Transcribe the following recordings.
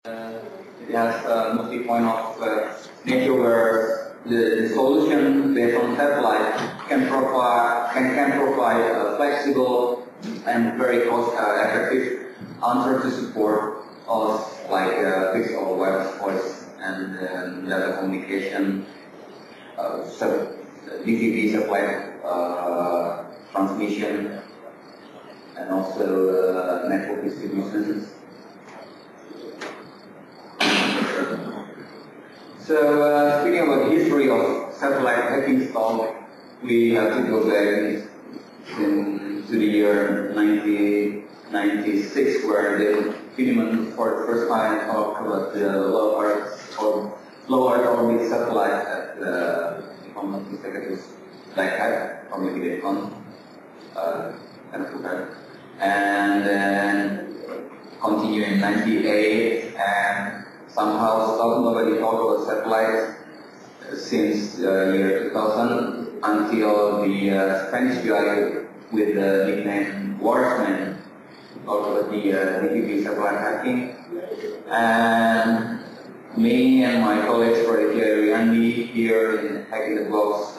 It has a multi-point of nature where the solution based on satellite can provide a flexible and very cost-effective answer to support us like fixed or wireless voice and data communication, DTV satellite transmission, and also network distributions. So speaking about the history of satellite hacking stuff, we have to go back to the year 1996, where the Finneman for the first time talked about the low Earth orbit satellite at if I'm not mistaken, it was Black Hat, or maybe they kind of forgot. And then continue in 98, and somehow nobody talked about satellites since the year 2000 until the Spanish guy with the nickname Warsman talked about the DTV satellite hacking. And me and my colleagues for the Andy here in Hacking the Box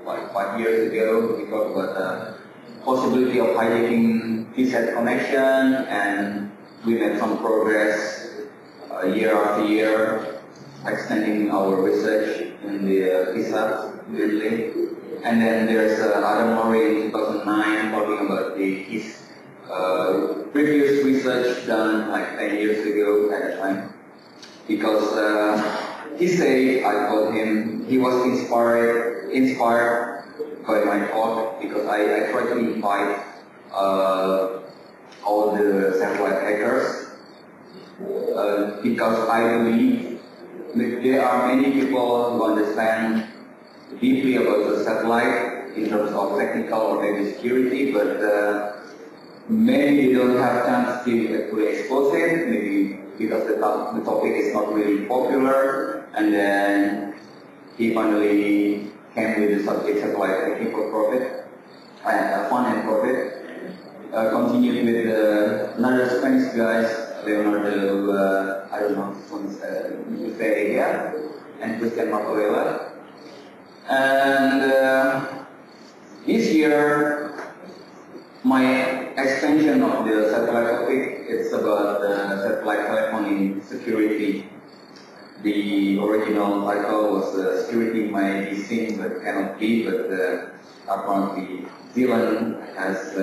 like 5 years ago, we talked about the possibility of hijacking TSAT connection, and we made some progress year after year, extending our research in the TSAT mainly. And then there's Adam Murray in 2009 talking about his previous research done like 10 years ago at the time. Because he said, I told him, he was inspired by my talk, because I tried to invite all the satellite hackers, because I believe that there are many people who understand deeply about the satellite in terms of technical or maybe security, but maybe they don't have chance to actually expose it, maybe because the topic is not really popular. And then he finally came with the subject satellite hacking for profit, fun and profit. Continued with another Spanish guys, Leonardo, I don't know, Ferreira and Christian Martorella. And this year, my extension of the satellite topic is about satellite telephony security. The original title was Security Might Be Seen But Cannot Be, but apparently Dylan has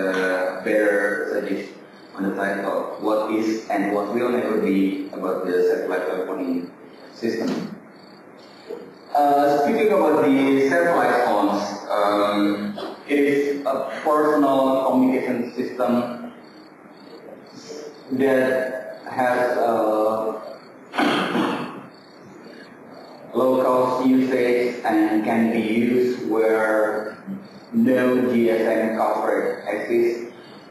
better suggestion on the title, what is and what will never be about the satellite telephony system. Speaking about the satellite phones, it is a personal communication system that has low-cost usage and can be used where no GSM coverage exists.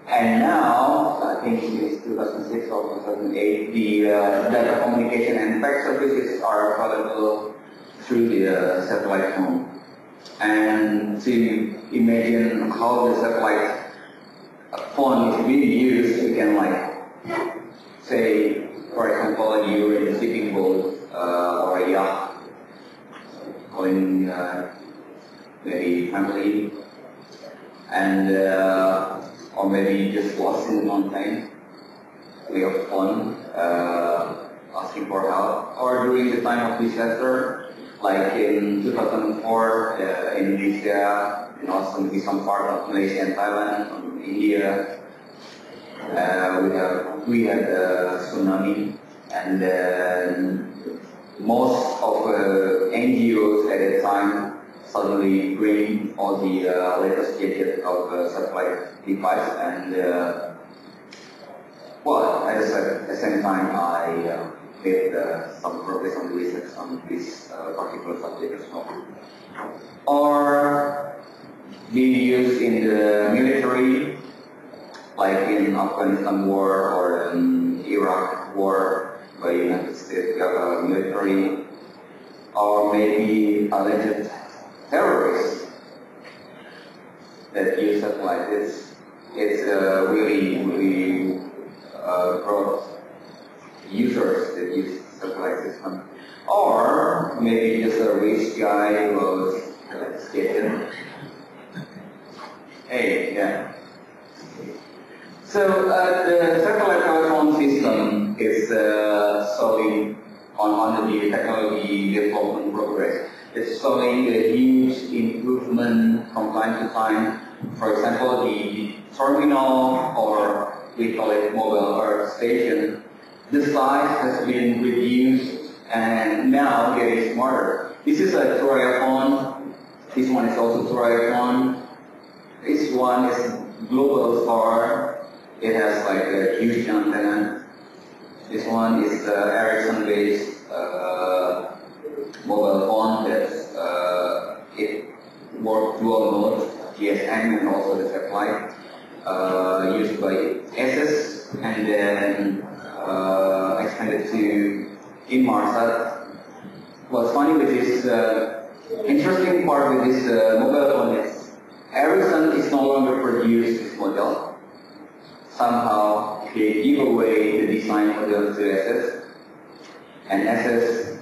And now, I think it's 2006 or 2008, the data communication and fax services are available through the satellite phone. And to imagine how the satellite phone is being used, you can like say, for example, you're in a shipping boat or a yacht, calling maybe family, and or maybe just lost in the mountain, way of fun, asking for help, or during the time of disaster, like in 2004, Indonesia, and also maybe some part of Malaysia and Thailand, India. We had a tsunami, and then most of NGOs at that time suddenly bring all the latest gadgets of satellite device, and well, as I said, at the same time I made some progress on the research on this particular subject as well. Or being used in the military, like in Afghanistan war or in Iraq war by United States military, or maybe alleged terrorists that use satellites. It's really broad users that use satellite system, or maybe just a rich guy who was like skating. Hey, yeah. So the satellite telephone system is solely on the technology development progress. It's showing a huge improvement from time to time. For example, the terminal, or we call it mobile earth station, the size has been reduced and now getting smarter. This is a terrestrial. This one is also terrestrial. This one is global star. It has like a huge antenna. This one is Ericsson-based mobile phone that it works dual mode, GSM, and also the satellite used by SS, and then expanded to Inmarsat. What's funny with this interesting part with this mobile phone is Ericsson is no longer produced this model. Somehow they give away the design model to SS, and SS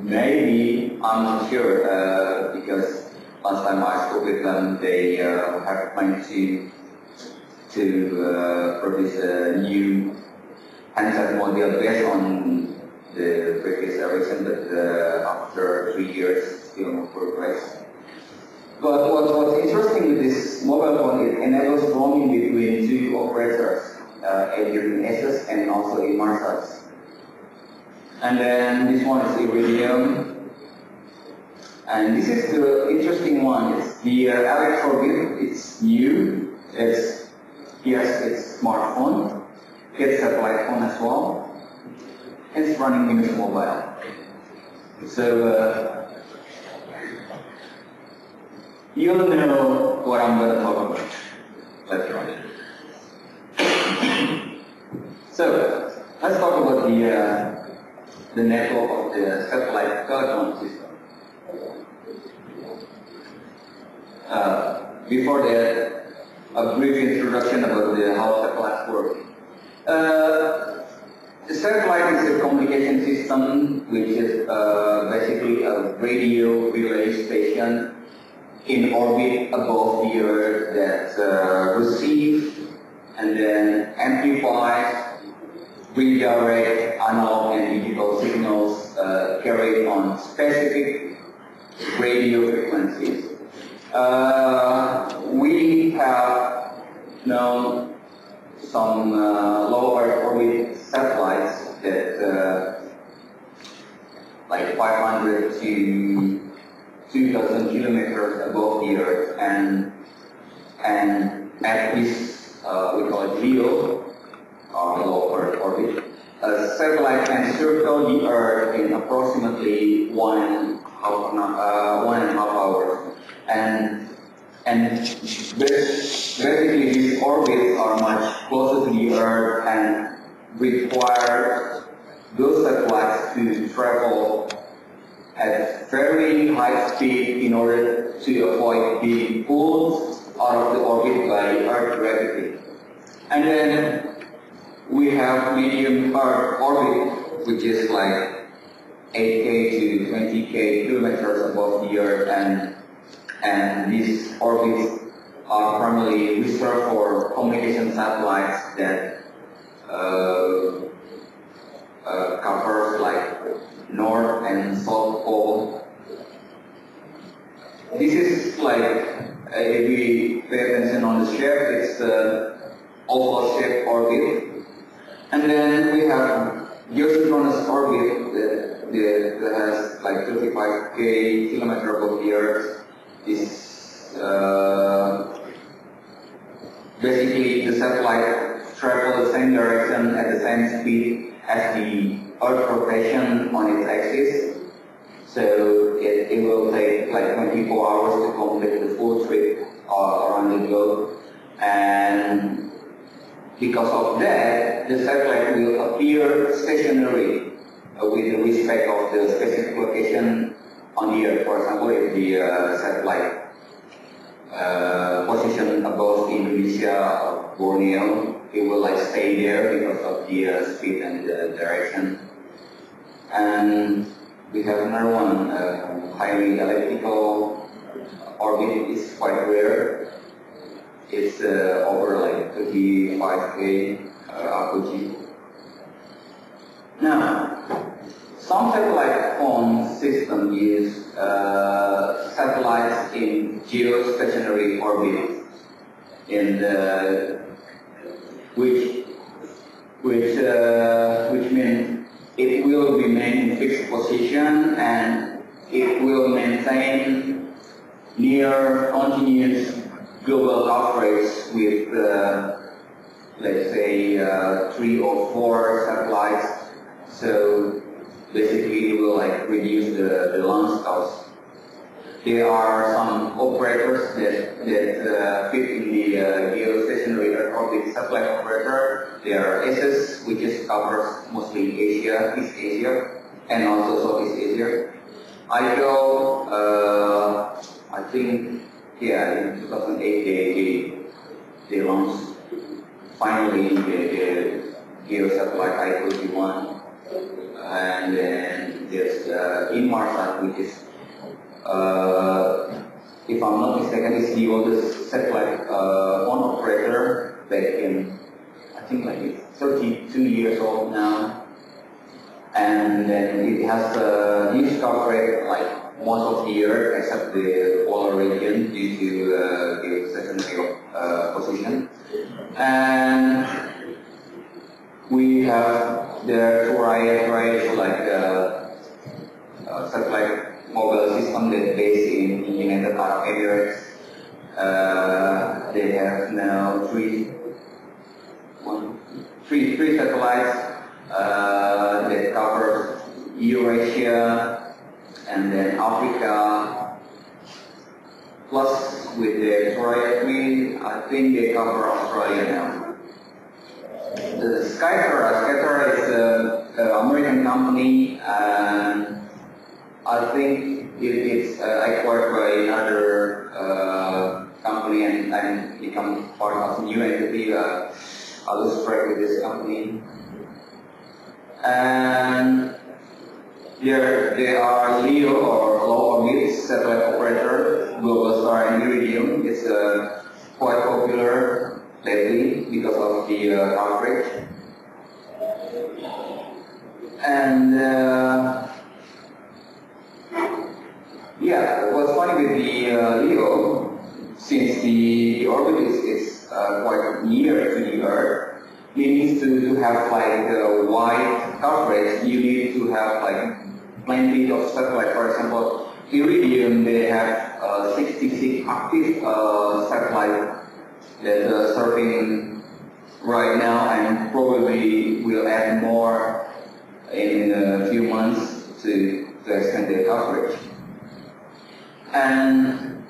maybe, I'm not sure, because last time I spoke with them, they have planned to produce a new handset model based on the previous Ericsson, but after 3 years, still no progress. But what's interesting with this mobile phone, it enables roaming between two operators, between SS and also Inmarsat. And then this one is Iridium. And this is the interesting one. It's the Electrobit. It's new. It's smartphone. It's satellite phone as well. It's running Windows Mobile. So you'll know what I'm going to talk about later on. So let's talk about the network of the satellite telephone system. Before that, a brief introduction about how satellites work. The satellite is a communication system which is basically a radio relay station in orbit above the Earth that receives and then amplifies, redirect analog and digital signals carried on specific radio frequencies. We have known some low Earth orbit satellites that like 500 to 2,000 kilometers above the Earth, and at this we call it GEO, low Earth orbit. A satellite can circle the Earth in approximately 1.5 hours, and basically these orbits are much closer to the Earth and require those satellites to travel at very high speed in order to avoid being pulled out of the orbit by Earth gravity. And then we have medium Earth orbit, which is like 8K to 20K kilometers above the Earth, and these orbits are primarily reserved for communication satellites that covers like North and South Pole. This is like, if we pay attention on the shape, it's oval shaped orbit. And then we have geosynchronous orbit that has like 35K kilometers above the Earth. This basically the satellite travels the same direction at the same speed as the Earth rotation on its axis. So it will take like 24 hours to complete the full trip around the globe. And because of that, the satellite will appear stationary with respect of the specific location on the Earth. For example, if the satellite position above Indonesia or Borneo, it will like stay there because of the speed and the direction. And we have another one, highly elliptical orbit is quite rare. It's over like 35K apogee. Now, some satellite phone system use satellites in geostationary orbit, which means it will remain in fixed position and it will maintain near continuous global coverage with, let's say, 3 or 4 satellites. So basically, it will like reduce the launch cost. There are some operators that fit in the geostationary Earth orbit satellite operator. There are SS, which is covers mostly Asia, East Asia, and also Southeast Asia. ICO, I think, yeah, in 2008 they launched finally the geo satellite HITB2011KUL. And then there's Inmarsat, which is, if I'm not mistaken, is the oldest satellite phone operator back in, I think like it's 32 years old now. And then it has huge coverage like most of the year except the polar region due to the stationary position. And we have the various like satellite mobile system that's based in United Arab Emirates. They have now three satellites that cover Eurasia and then Africa. Plus with the Korea 3, I think they cover Australia now. The Skytra is an American company, and I think it's acquired by another company and become part of a new entity. I lose track with this company. And there are LEO or low orbit satellite operator, Global Star and Iridium. It's quite popular lately because of the coverage. And yeah, what's funny with the LEO, since the orbit is quite near to the Earth, meaning to have like wide coverage, you need to have like plenty of satellite. For example, Iridium, they have 66 active satellites that are serving right now, and probably will add more in a few months to extend their coverage. And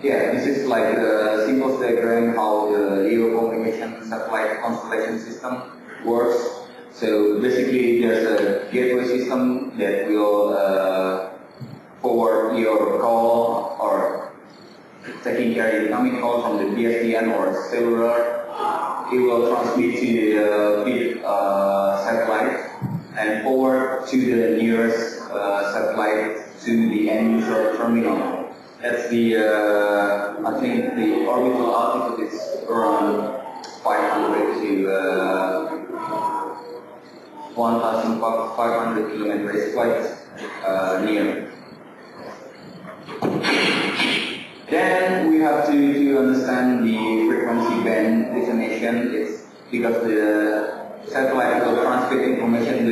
yeah, this is like the simple diagram how the LEO communication satellite constellation system works. So basically, there's a gateway system that will forward your call or taking care of incoming call from the PSTN or cellular. It will transmit to the big satellite and forward to the nearest satellite to the end user terminal. That's the, I think the orbital altitude is around 500 to 1,500 kilometers. It's quite near. Then we have to understand the frequency band definition. It's because the satellite will transmit information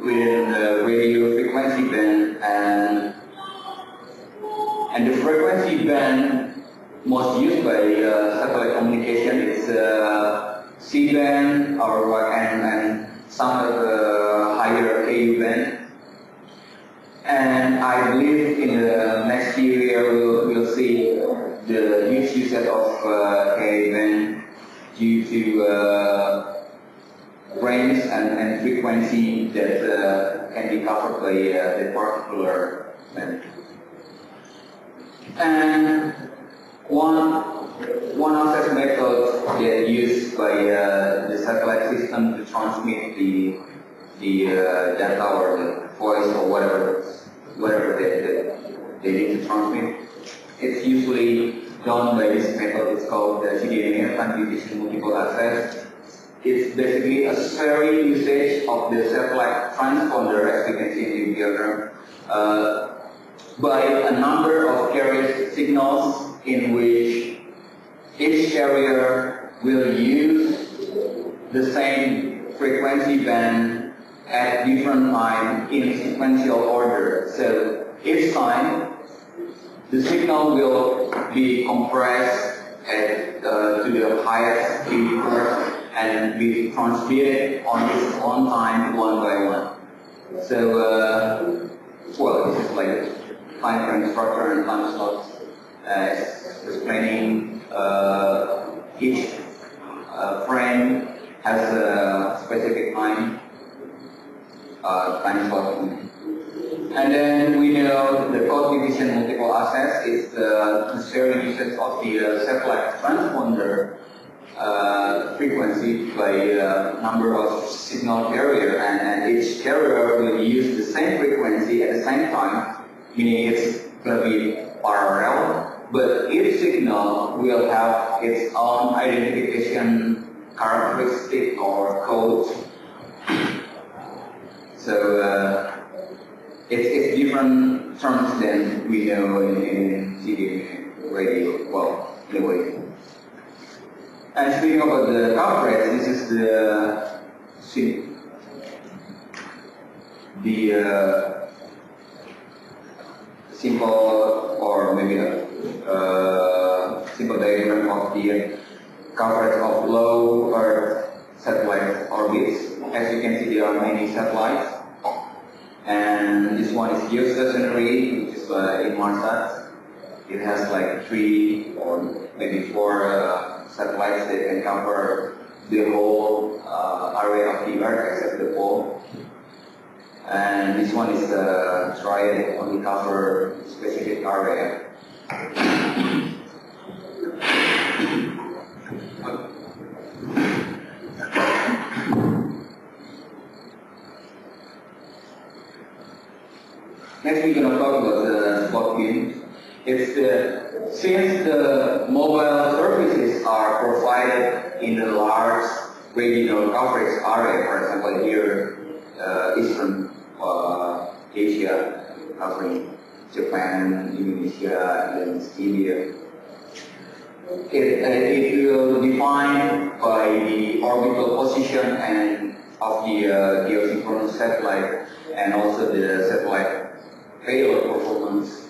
within the radio frequency band, and the frequency band most used by satellite communication is C-band and some of the higher KU band. And I believe in the next year we'll see the huge usage of KU band due to range and frequency that can be covered by that particular band. And One access method that used by the satellite system to transmit the data or the voice or whatever they need to transmit. It's usually done by this method. It's called the CDMA, Condition Multiple Access. It's basically a sharing usage of the satellite transponder, as you can see in the diagram, by a number of carrier signals in which each carrier will use the same frequency band at different time in sequential order. So each time the signal will be compressed to the highest speed first and be transmitted on its own time one by one. So, well, this is like time frame structure and time slots explaining each frame has a specific time slot. And then we know the code division multiple access is the sharing usage of the satellite transponder frequency by number of signal carrier, and each carrier will use the same frequency at the same time, meaning it's going to be parallel, but each signal will have its own identification characteristic or code. So it's different terms than we know in CDMA radio, well, in a way. And speaking about the coverage, this is the simple or maybe a simple diagram of the coverage of low Earth satellite orbits. As you can see, there are many satellites, and this one is geostationary, which is in Marsat. It has like 3 or maybe 4 satellites that can cover the whole area of the Earth except the pole. And this one is tried that only cover specific area. Next we're going to talk about the spot beam. Since the mobile services are provided in a large regional coverage area, for example here, Eastern Asia, covering Japan, Indonesia, and India, it will define by the orbital position and of the geosynchronous satellite and also the satellite payload performance.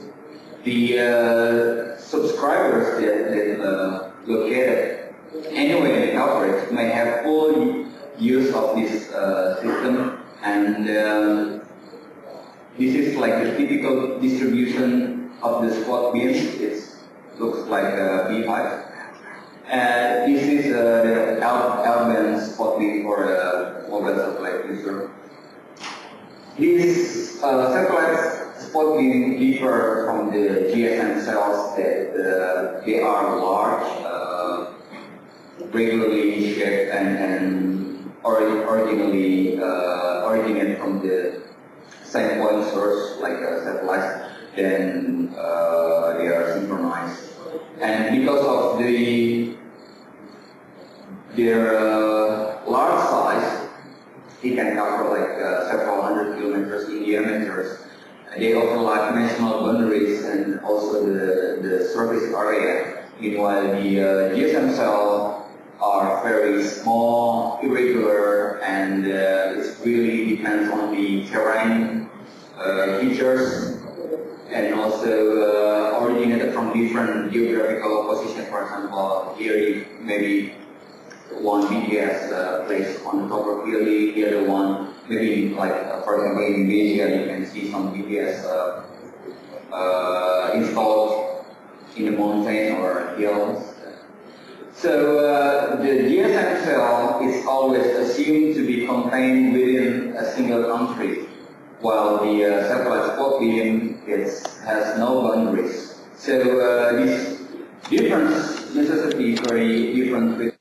The subscribers that located anywhere in the coverage may have full use of this system, and this is like the typical distribution of the spot beam. It looks like a beehive. And this is the L-band spot beam for a mobile satellite user. These satellites spot beam differ from the GSM cells that they are large, regularly shaped, and originally originate from the same point source like satellites. Then they are synchronized, and because of their large size, it can cover like several hundred kilometers in diameters. They overlap national boundaries and also the surface area. Meanwhile, the GSM cells are very small, irregular, and it really depends on the terrain features, and also originated from different geographical positions. For example, here maybe one BTS placed on the topography, the other one maybe like for example in Indonesia you can see some BTS installed in the mountain or hills. So the GSM cell is always assumed to be contained within a single country, while the satellite spot beam has no boundaries. So this Difference necessity very different with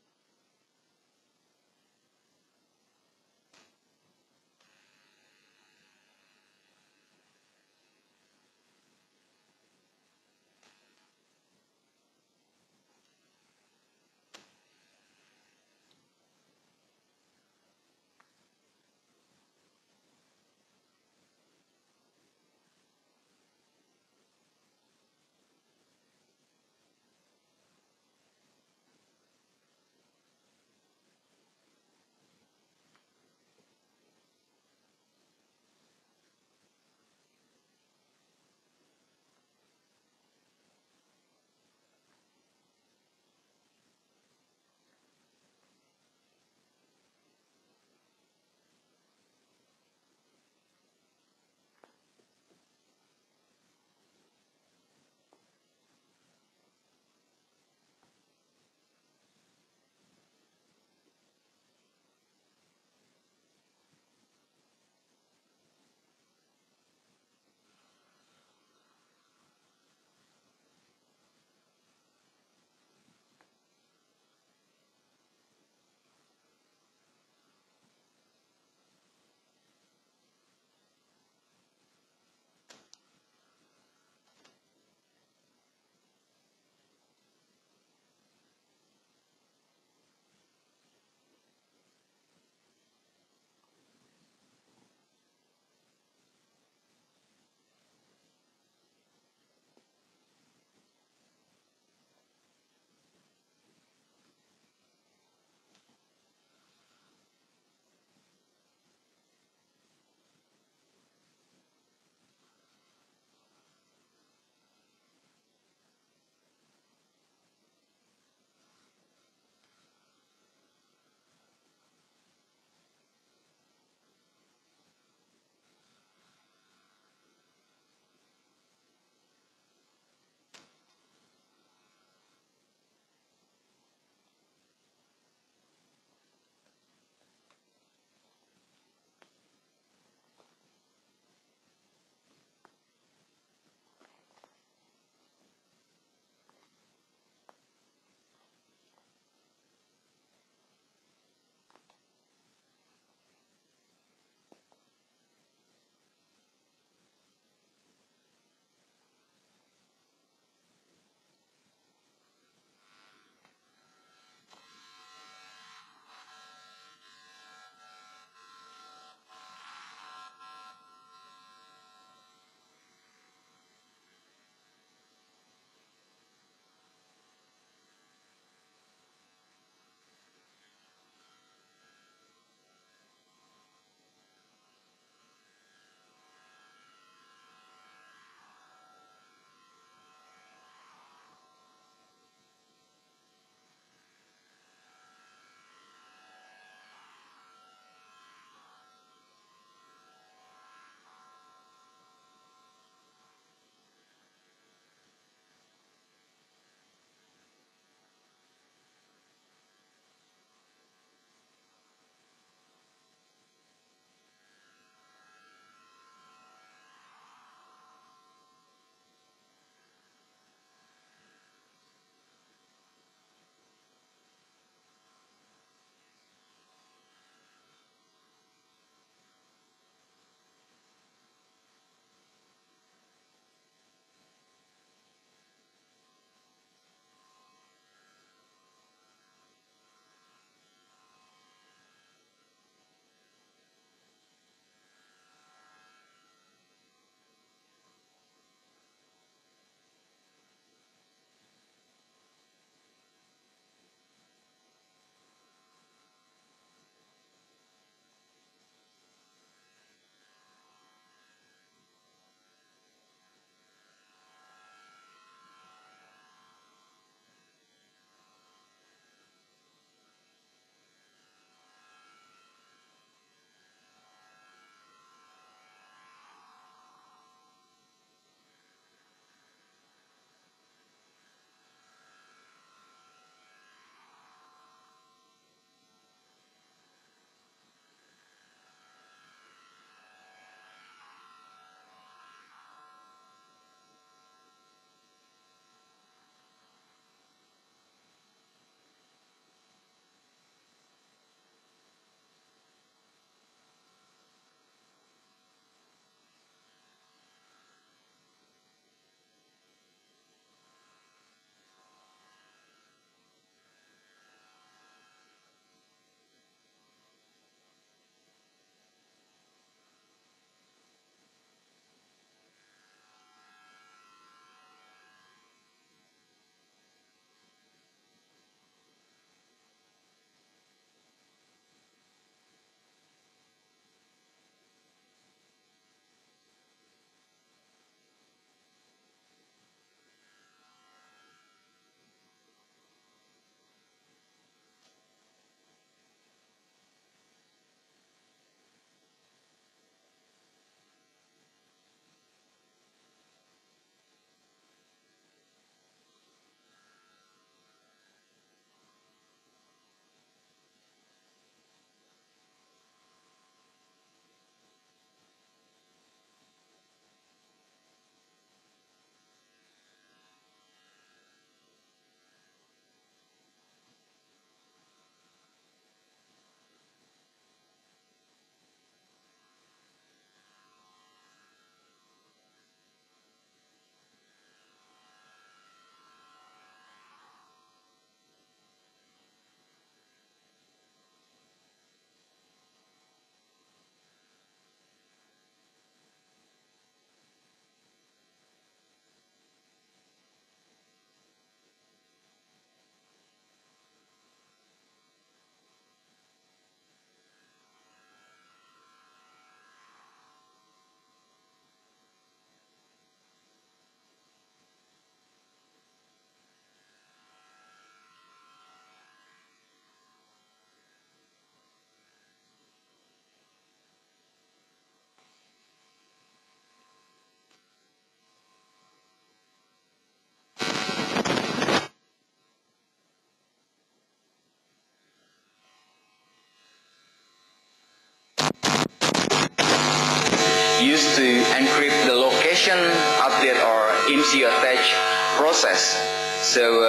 used to encrypt the location update or IMSI attach process. So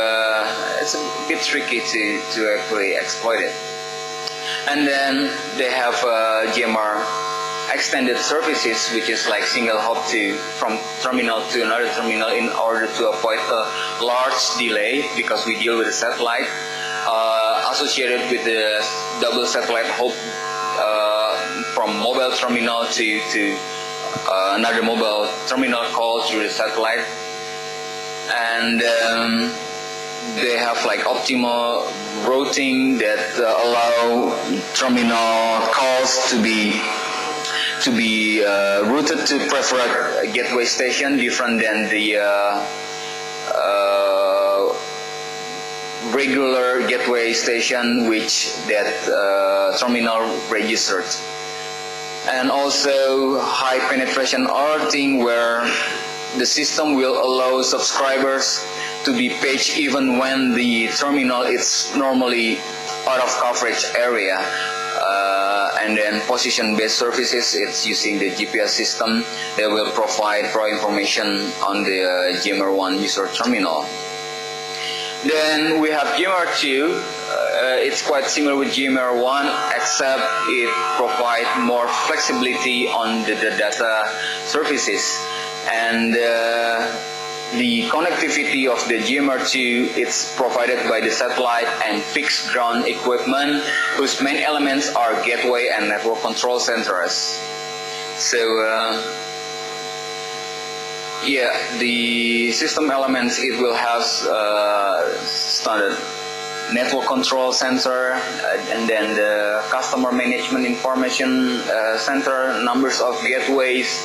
it's a bit tricky to actually exploit it. And then they have GMR extended services, which is like single hop from terminal to another terminal in order to avoid a large delay, because we deal with a satellite associated with the double satellite hop from mobile terminal to another mobile terminal call through the satellite. And they have like optimal routing that allow terminal calls to be routed to preferred gateway station, different than the regular gateway station which that terminal registered. And also high penetration routing, where the system will allow subscribers to be paged even when the terminal is normally out of coverage area. And then position-based services, it's using the GPS system. They will provide raw information on the GMR1 user terminal. Then we have GMR2. It's quite similar with GMR1, except it provides more flexibility on the data services. And the connectivity of the GMR2, it's provided by the satellite and fixed ground equipment, whose main elements are gateway and network control centers. So yeah, the system elements, it will have standard network control center, and then the customer management information center, numbers of gateways,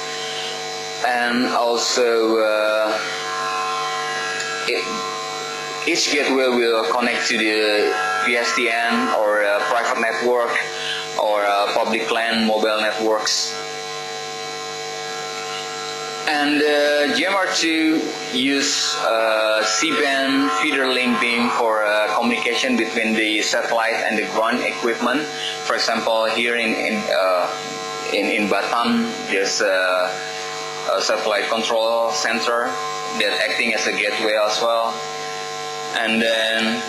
and also each gateway will connect to the PSTN or private network or public LAN mobile networks. And GMR2 use C-band feeder link beam for communication between the satellite and the ground equipment. For example, here in Batam, there's a satellite control center that acting as a gateway as well. And then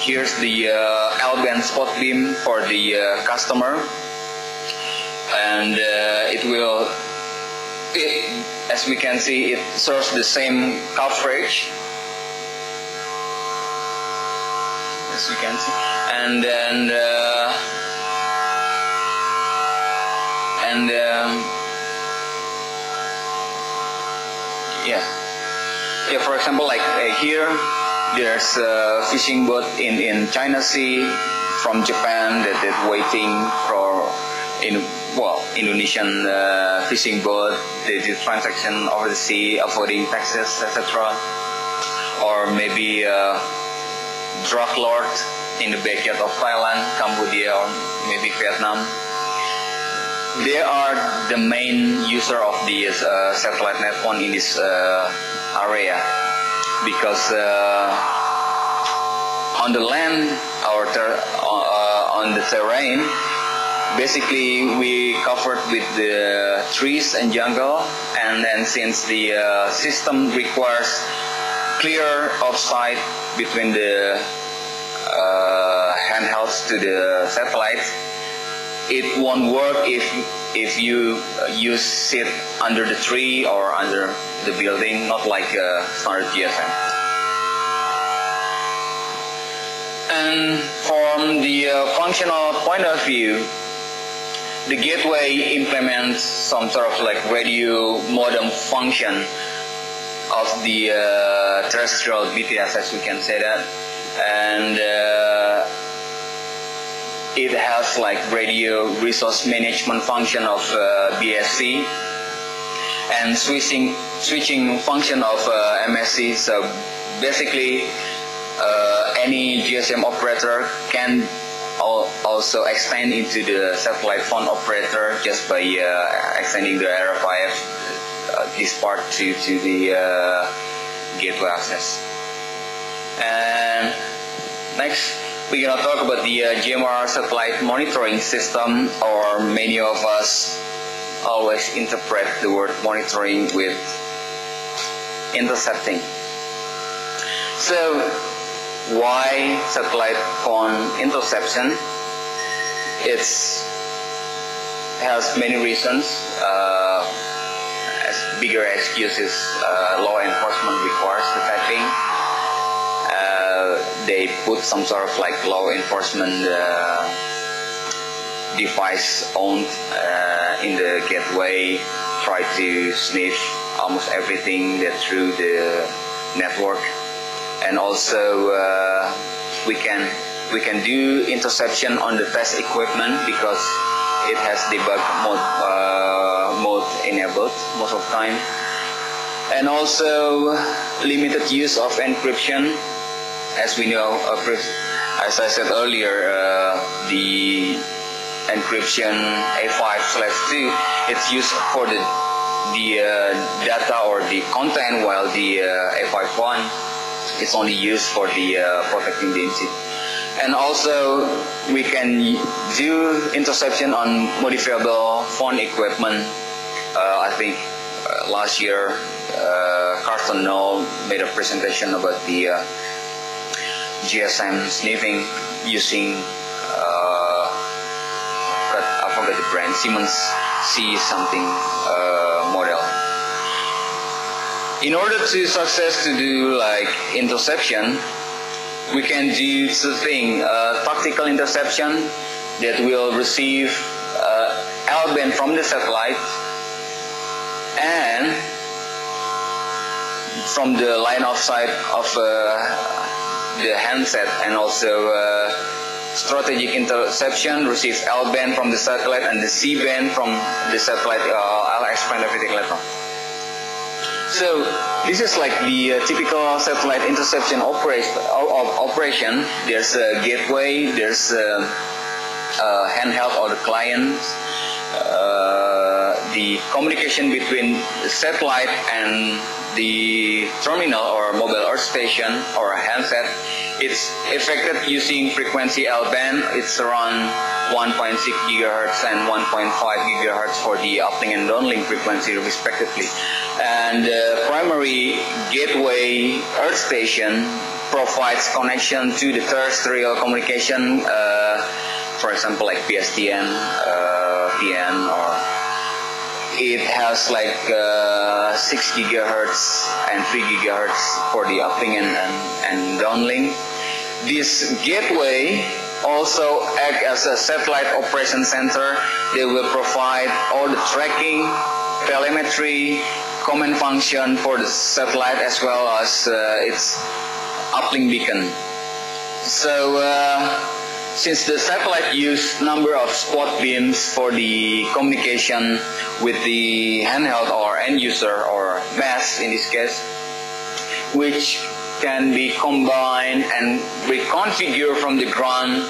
here's the L-band spot beam for the customer, and as we can see, it serves the same coverage, as we can see. And then for example, like here, there's a fishing boat in China Sea from Japan that is waiting for Indonesian fishing boat. They do transaction over the sea, avoiding taxes, etc. Or maybe a drug lord in the backyard of Thailand, Cambodia, or maybe Vietnam. They are the main user of the satellite network in this area, because on the land or on the terrain, basically we covered with the trees and jungle, and then since the system requires clear offsite between the handhelds to the satellites, it won't work if you sit under the tree or under the building, not like a standard GSM. And from the functional point of view, the gateway implements some sort of like radio modem function of the terrestrial BTS, as we can say that, and it has like radio resource management function of BSC and switching function of MSC. So basically, any GSM operator can also extend into the satellite phone operator just by extending the RFIF this part to the gateway access. And next, we're going to talk about the GMR satellite monitoring system, or many of us always interpret the word monitoring with intercepting. So why satellite phone interception? It has many reasons. As bigger excuses, law enforcement requires the typing. They put some sort of like law enforcement device owned in the gateway, try to sniff almost everything that through the network. And also we can do interception on the test equipment because it has debug mode enabled most of the time. And also limited use of encryption. As we know, as I said earlier, the encryption A5/2, it's used for the data or the content, while the A51 is only used for the protecting the input. And also we can do interception on modifiable phone equipment. I think last year Carsten Knoll made a presentation about the GSM sniffing using I forgot the brand, Siemens C something model. In order to success to do like interception, we can do something tactical interception that will receive L-band from the satellite and from the line of sight of the handset, and also strategic interception receives L-band from the satellite and the C-band from the satellite. I'll explain everything later. So this is like the typical satellite interception operation. There's a gateway, there's a handheld or the client. The communication between the satellite and the terminal or mobile earth station or a handset, it's effected using frequency L-band. It's around 1.6 gigahertz and 1.5 gigahertz for the uplink and downlink frequency respectively. And the primary gateway earth station provides connection to the terrestrial communication, for example like PSTN, PN, or it has like 6 gigahertz and 3 gigahertz for the uplink and downlink. This gateway also acts as a satellite operation center. They will provide all the tracking, telemetry, command function for the satellite as well as its uplink beacon. So since the satellite use number of spot beams for the communication with the handheld or end user or mass in this case, which can be combined and reconfigured from the ground,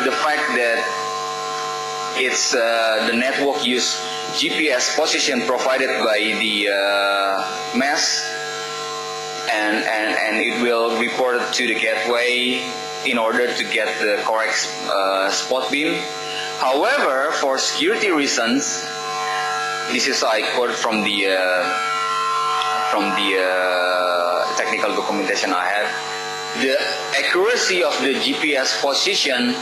the fact that it's the network use GPS position provided by the mass, and it will report it to the gateway in order to get the correct spot beam. However, for security reasons, this is I quote from the technical documentation I have. The accuracy of the GPS position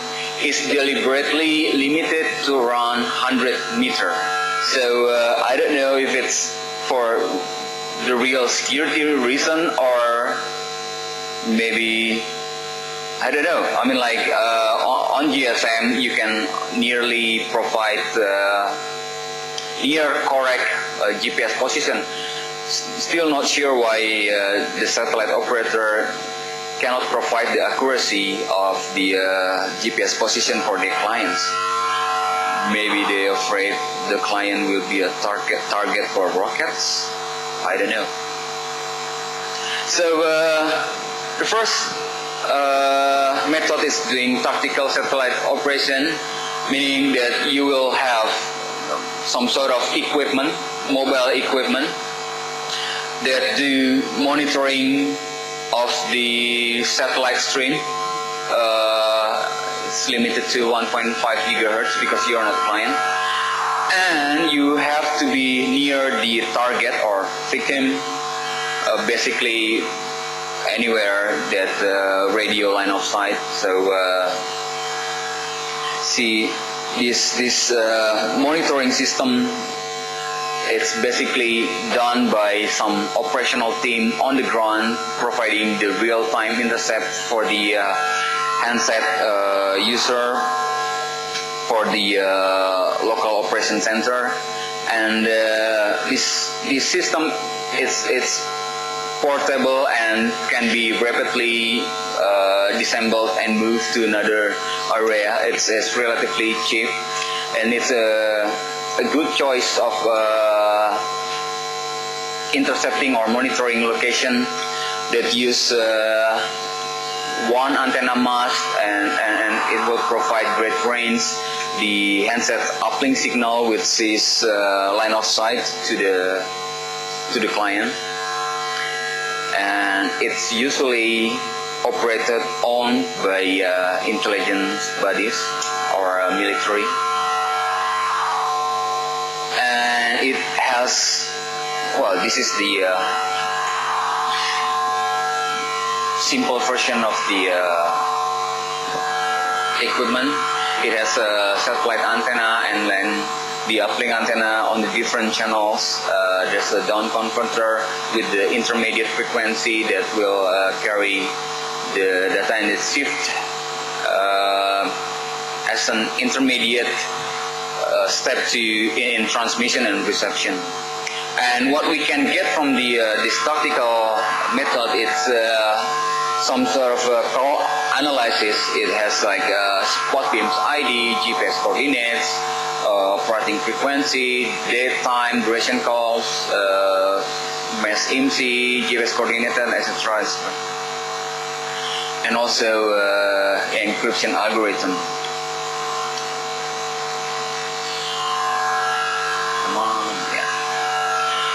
is deliberately limited to around 100 meters. So I don't know if it's for the real security reason or maybe, I don't know. I mean, like on GSM, you can nearly provide near correct GPS position. Still not sure why the satellite operator cannot provide the accuracy of the GPS position for their clients. Maybe they're afraid the client will be a target for rockets. I don't know. So the first method is doing tactical satellite operation, meaning that you will have some sort of equipment, mobile equipment, that do monitoring of the satellite stream it's limited to 1.5 gigahertz because you're not client. And you have to be near the target or victim, basically anywhere that radio line of sight. So see this monitoring system, it's basically done by some operational team on the ground, providing the real-time intercept for the handset user, for the local operation center. And this system, it's portable and can be rapidly disassembled and moved to another area. It's relatively cheap, and it's a good choice of intercepting or monitoring location that use one antenna mast, and it will provide great range. The handset uplink signal with this line of sight to the client, and it's usually operated on by intelligence bodies or military. And it has, well, this is the simple version of the equipment. It has a satellite antenna and then the uplink antenna on the different channels. There's a down converter with the intermediate frequency that will carry the data and the shift as an intermediate step in transmission and reception. And what we can get from this tactical method is some sort of call analysis. It has like spot beams ID, GPS coordinates, operating frequency, date, time, duration calls, mass IMSI, GPS coordinate, etc. And also encryption algorithm.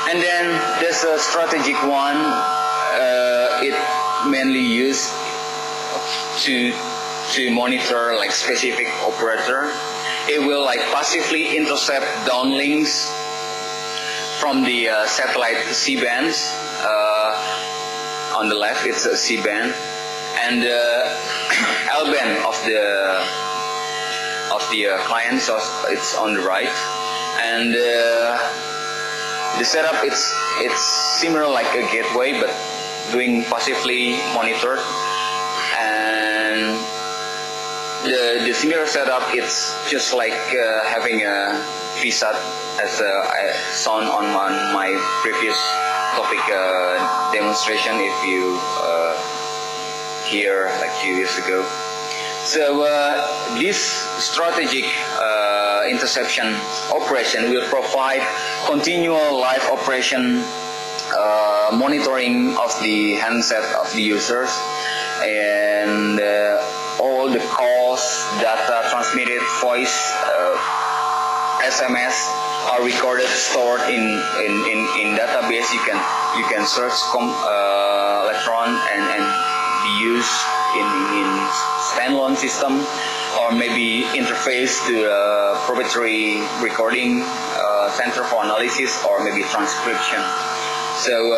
And then there's a strategic one. It mainly used to monitor like specific operator. It will like passively intercept downlinks from the satellite C-bands. On the left, it's a C-band, and L-band of the client, so it's on the right, and the setup, it's similar like a gateway, but doing passively monitored. And the similar setup, it's just like having a VSAT, as I saw on my previous topic demonstration, if you hear like 2 years ago. So this strategic interception operation will provide continual live operation monitoring of the handset of the users, and all the calls, data transmitted, voice, SMS are recorded, stored in database. You can search electron and be used in standalone system, or maybe interface to a proprietary recording center for analysis, or maybe transcription. So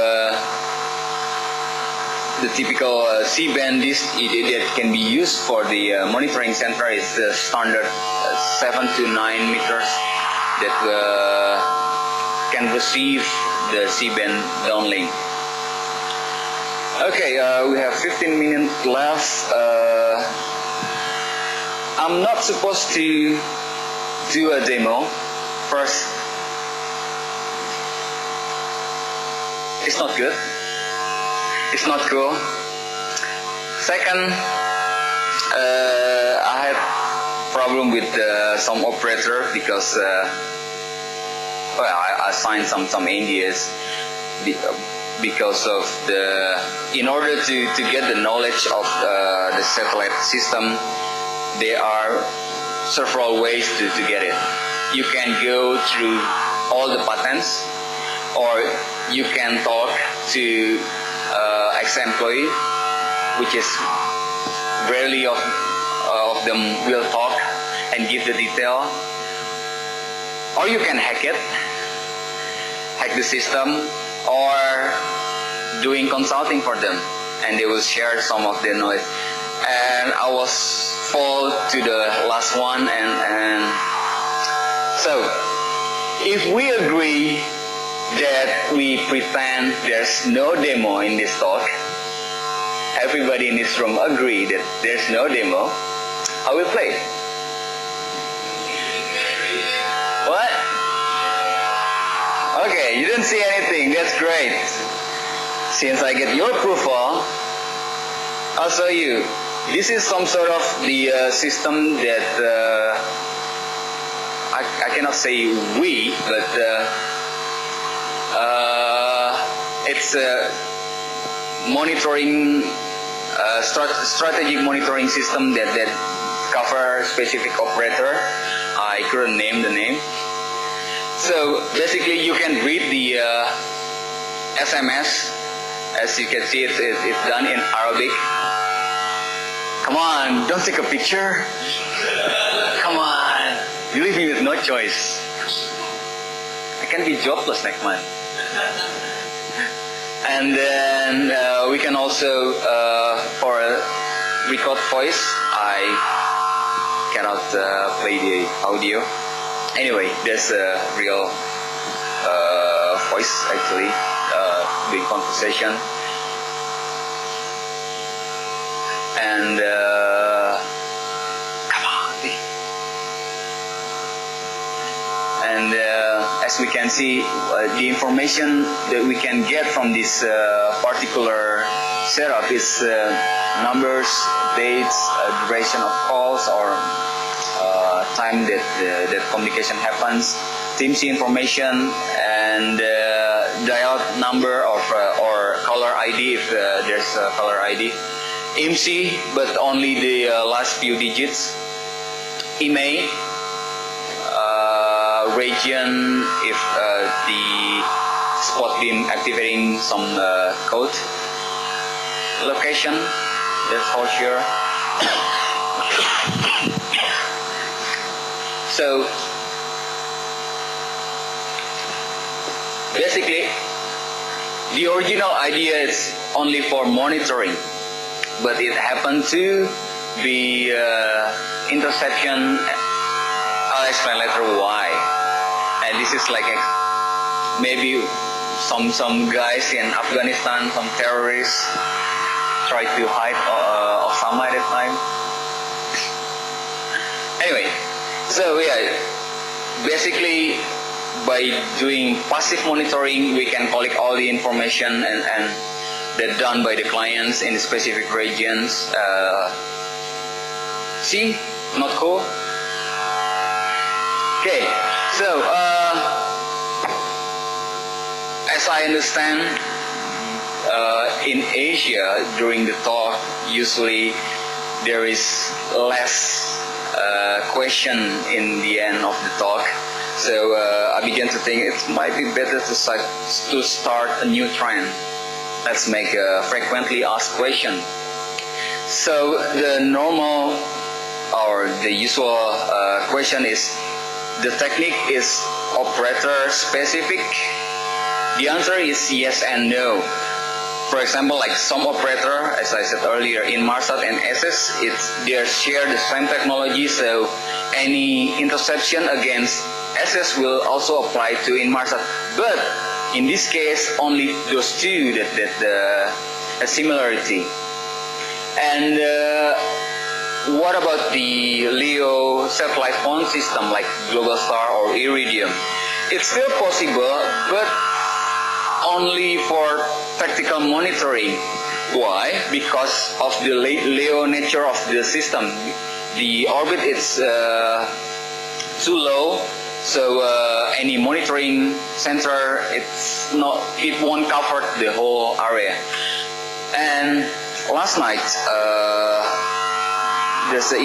the typical C-band disk that can be used for the monitoring center is the standard 7 to 9 meters that can receive the C-band downlink. Okay, we have 15 minutes left. I'm not supposed to do a demo. First, it's not good. It's not cool. Second, I had problem with some operator because I signed some NDAs because of in order to get the knowledge of the satellite system, there are several ways to get it. You can go through all the patents, or you can talk to ex-employee, which is rarely of them will talk and give the detail. Or you can hack the system, or doing consulting for them, and they will share some of their knowledge. And I was fall to the last one, and so if we agree that we pretend there's no demo in this talk, everybody in this room agree that there's no demo, I will play. What? Okay, you didn't see anything. That's great. Since I get your approval, I'll show you. This is some sort of the system that I cannot say we, but it's a monitoring, strategic monitoring system that cover specific operator. I couldn't name the name. So basically, you can read the SMS. As you can see, it's done in Arabic. Come on, don't take a picture. Come on, you leave me with no choice. I can be jobless next month. And then we can also, for record voice, I cannot play the audio. Anyway, there's a real voice actually doing conversation. And come on. And as we can see, the information that we can get from this particular setup is numbers, dates, duration of calls, or time that communication happens, TMC information, and dial number or caller ID if there's a caller ID, IMSI, but only the last few digits, email, region if the spot beam activating some code, location, that's for sure. So basically, the original idea is only for monitoring, but it happened to be interception. I'll explain later why. And this is like maybe some guys in Afghanistan, some terrorists tried to hide Osama at that time. Anyway. So yeah, basically by doing passive monitoring, we can collect all the information and that done by the clients in the specific regions. See, not cool. Okay, so as I understand, in Asia during the talk, usually there is less question in the end of the talk, so I began to think it might be better to start a new trend. Let's make a frequently asked question. So the normal or the usual question is, the technique is operator specific? The answer is yes and no. For example, like some operator, as I said earlier, in Marsat and SS, they share the same technology, so any interception against SS will also apply to Inmarsat. But in this case, only those two that a similarity. And what about the LEO satellite phone system like Globalstar or Iridium? It's still possible, but only for tactical monitoring. Why? Because of the LEO nature of the system. The orbit is too low, so any monitoring center, it won't cover the whole area. And last night, there's an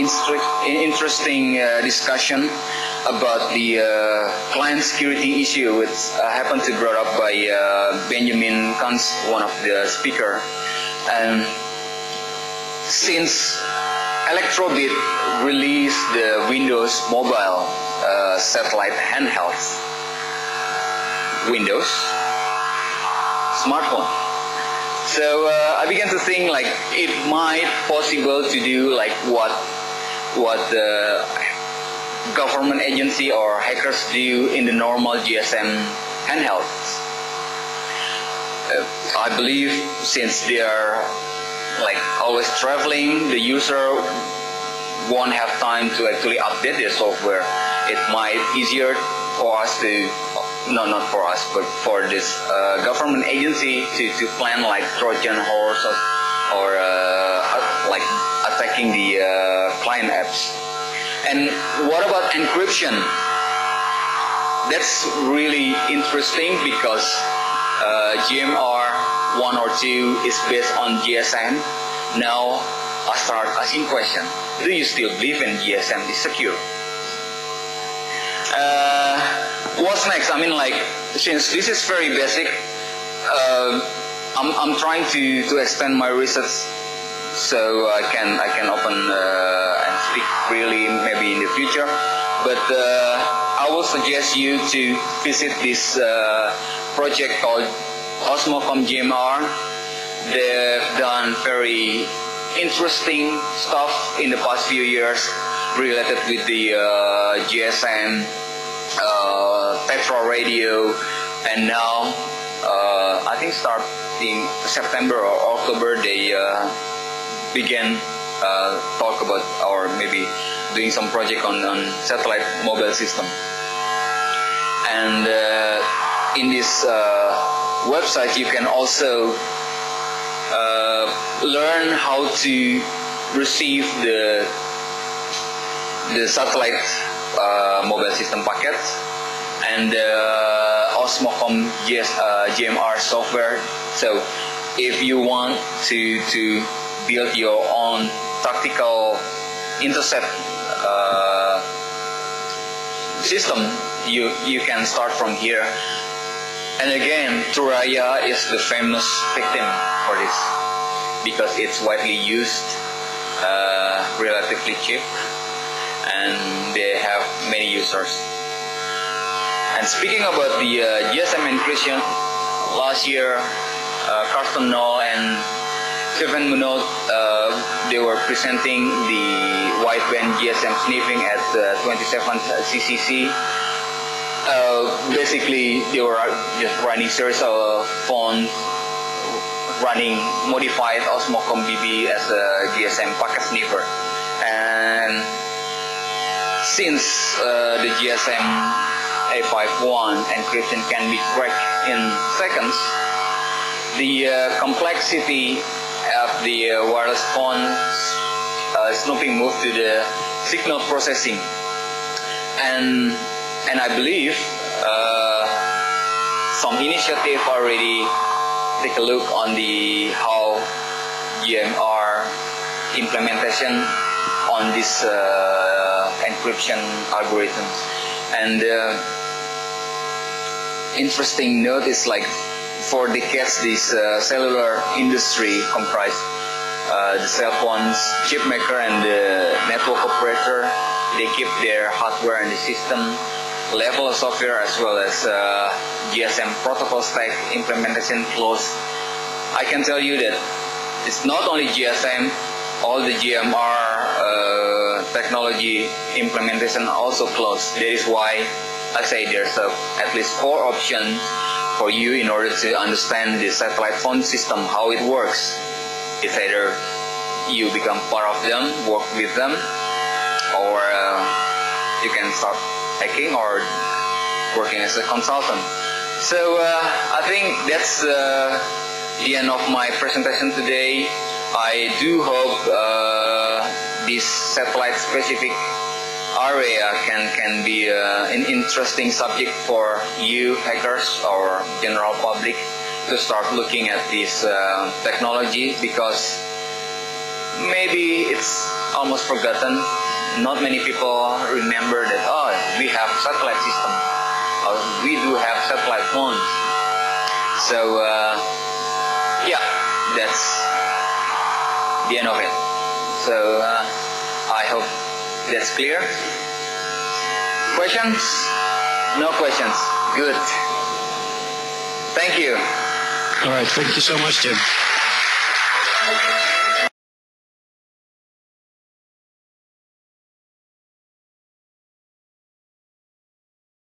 interesting discussion about the client security issue, which happened to be brought up by Benjamin Kunz, one of the speaker. And since Electrobit released the Windows Mobile satellite handhelds, Windows smartphone. So I began to think like it might possible to do like what the government agency or hackers do in the normal GSM handhelds. I believe since they are like always traveling, the user won't have time to actually update their software. It might easier for us to, no, not for us, but for this government agency to plan like Trojan horse or like attacking the client apps. And what about encryption? That's really interesting because GMR 1 or 2 is based on GSM. Now I start asking question: do you still believe in GSM is secure? What's next? I mean, like, since this is very basic, I'm trying to extend my research so I can open and speak freely maybe in the future. But I will suggest you to visit this project called Osmocom GMR. They've done very interesting stuff in the past few years related with the GSM, Tetra radio, and now I think starting September or October they began talk about or maybe doing some project on satellite mobile system. And in this website you can also learn how to receive the satellite mobile system packet and Osmocom GMR software. So if you want to build your own tactical intercept system, you can start from here. And again, Turaya is the famous victim for this because it's widely used, relatively cheap, and they have many users. And speaking about the GSM encryption, last year Carsten Knoll and Stephen Munoz, they were presenting the wideband GSM sniffing at 27th CCC. Basically, they were just running series of phones, running modified Osmocom BB as a GSM packet sniffer. And since the GSM A51 encryption can be cracked in seconds, the complexity of the wireless phone snooping moved to the signal processing, and I believe some initiative already take a look on the how GMR implementation on this encryption algorithms. And interesting note is like for decades this cellular industry comprised the cell phones chip maker and the network operator. They keep their hardware and the system level of software as well as GSM protocol stack implementation close. I can tell you that it's not only GSM, all the GMR technology implementation also close. That is why I say there's at least 4 options for you in order to understand the satellite phone system, how it works. It's either you become part of them, work with them, or you can start hacking or working as a consultant. So I think that's the end of my presentation today. I do hope this satellite specific area can be an interesting subject for you hackers or general public to start looking at this technology, because maybe it's almost forgotten. Not many people remember that, oh, we have satellite system, or we do have satellite phones. So yeah, that's the end of it. So I hope that's clear. Questions? No questions. Good. Thank you. All right. Thank you so much, Jim.